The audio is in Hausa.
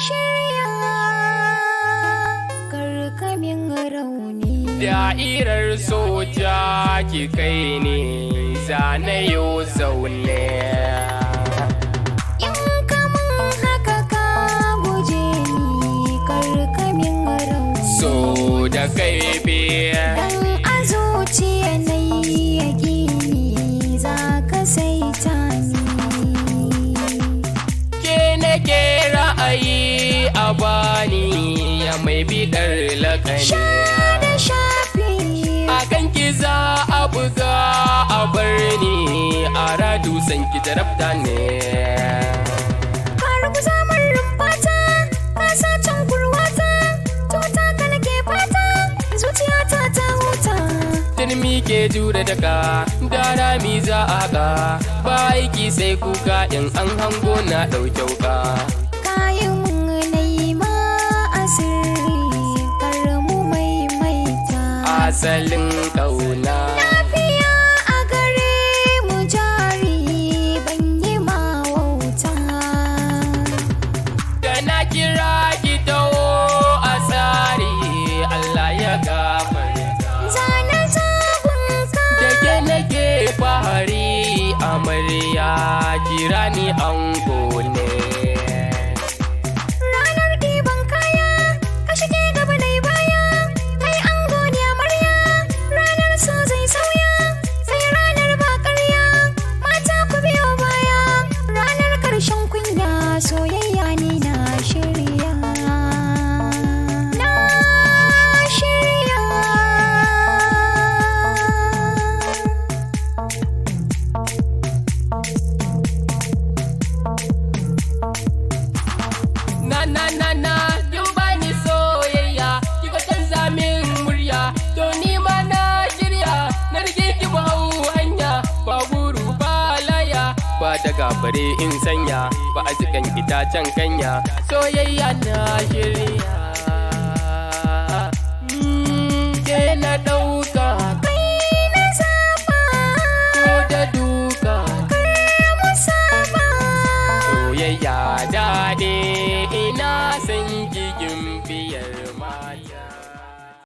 shirya karkamin rauni. Da'irar soja ki kai ne zanayo zaune. In kamun haka ka guje ni karkamin rauni. So da kai biya Dan a zuciya na yi yaƙini za ka saita ni. ke nake ra'ayi a bani ya mai bidar lakani. Sha da shafi A kan ki za a buga a bar ni a radu san ki jarabta ne. ka ruguza min rumfata, ka sa can kurwata, tuta ka nake fata, zuciyata ta huta. Turmi ke jure daga da rami za a ga ba aiki sai kuka in an hango na ɗaukyauka. Kayan na yi ma asiri, kar mu maimaita. Asalin ƙauna Lafiya a gare mu jari, ban yi ma wauta. da na kira ki taho a tsari Allah ya gafarta. Zana zabunka Da ke nake fahari amarya kira ni ango ne. ranar ɗiban kaya, ka shige gaba dai baya, kai ango ne amarya, ranar so zai sauya, sai ranar ba ƙarya, mata ku biyo baya, ranar ƙarshen kunya, soyayya ni na shirya. Na shirya. Na kin bani soyayya kika canza min murya to ni ma na shirya na rike ki ba hau hanya ba guru ba laya ba daga bare in sanya ba a jikan itacen kanya soyayya na shirya ke na ɗau